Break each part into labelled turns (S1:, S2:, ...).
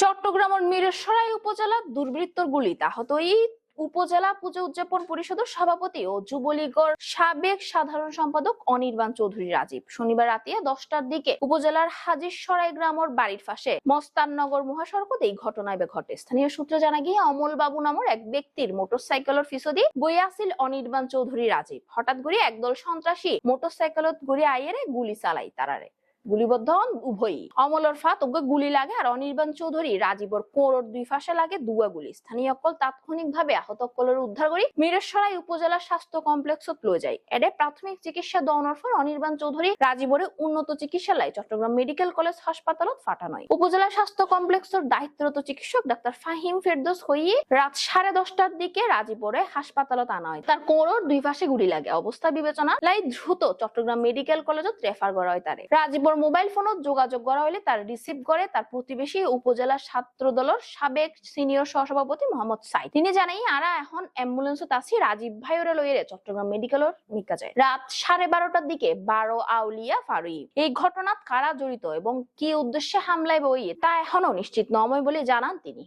S1: চট্টগ্রামের মিরসরাই উপজেলা দুর্বৃত্তর গুলিতে আহত এই উপজেলা পূজা উদযাপন পরিষদের সভাপতি ও যুবলীগের সাবেক সাধারণ সম্পাদক অনির্বাণ চৌধুরী রাজীব শনিবার রাতে 10টার দিকে উপজেলার হাজিরসরাই গ্রামের বাড়ির পাশে মস্তাননগর মহাসড়কত এই ঘটনায় ঘটে। স্থানীয় সূত্রে জানা গিয়ে অমল বাবু নামের এক ব্যক্তির মোটরসাইকেলের পিছদি বই আসিল অনির্বাণ চৌধুরী রাজীব। হঠাৎ করে একদল সন্ত্রাসী মোটরসাইকেলত ঘুরে আইয়েরে গুলি চালাই তারারে। গুলিবদ্ধ হন উভয়ই। অমলর ফাত গুলি লাগে আর অনির্বাণ চৌধুরী রাজীবর কোঁড়র দুই ফাঁসে লাগে দুয়া গুলি। স্থানীয় অকল তাৎক্ষণিকভাবে আহত অকলের উদ্ধার করি মিরসরাই উপজেলা স্বাস্থ্য কমপ্লেক্সত লয়ে যায়। এডে প্রাথমিক চিকিৎসা দেওয়ানোর পর অনির্বাণ চৌধুরী রাজীবরে উন্নত চিকিৎসালয় চট্টগ্রাম মেডিকেল কলেজ হাসপাতালত পাঠানো হয়। উপজেলা স্বাস্থ্য কমপ্লেক্সের দায়িত্বরত চিকিৎসক ডাক্তার ফাহিম ফেরদৌস হইয়ে রাত 10:30টার দিকে রাজীবরে হাসপাতালত আনা হয়। তার কোঁড়র দুই পাশে গুলি লাগে। অবস্থা বিবেচনা লাই দ্রুত চট্টগ্রাম মেডিকেল কলেজত রেফার করা হয় তারে। রাজীবর মোবাইল ফোনত যোগাযোগ করা হলে তার রিসিভ করে তার প্রতিবেশী উপজেলা ছাত্র দলের সাবেক সিনিয়র সহসভাপতি মোহাম্মদ সাইদ। তিনি জানাই আরা এখন অ্যাম্বুলেন্সত আছি রাজীব ভাইরে লইরে চট্টগ্রাম মেডিকেলের নিকা যায়। রাত 12:30টার দিকে 12 আউলিয়া ফারুই এই ঘটনাত কারা জড়িত এবং কি উদ্দেশ্যে হামলায় বই তা এখনো নিশ্চিত নয় বলে জানান তিনি।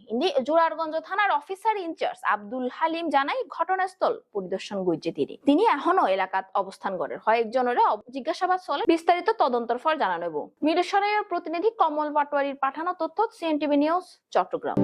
S1: জোরারগঞ্জ থানার অফিসার ইনচার্জ আব্দুল হালিম জানাই ঘটনাস্থল পরিদর্শন করছে তিনি এখনো এলাকাত অবস্থান করেন। কয়েকজনের জিজ্ঞাসাবাদ চলে, বিস্তারিত তদন্তের ফল জানানো। মিরসরাইয়ের প্রতিনিধি কমল পাটোয়ারির পাঠানো তথ্য, সিএনটিভি নিউজ, চট্টগ্রাম।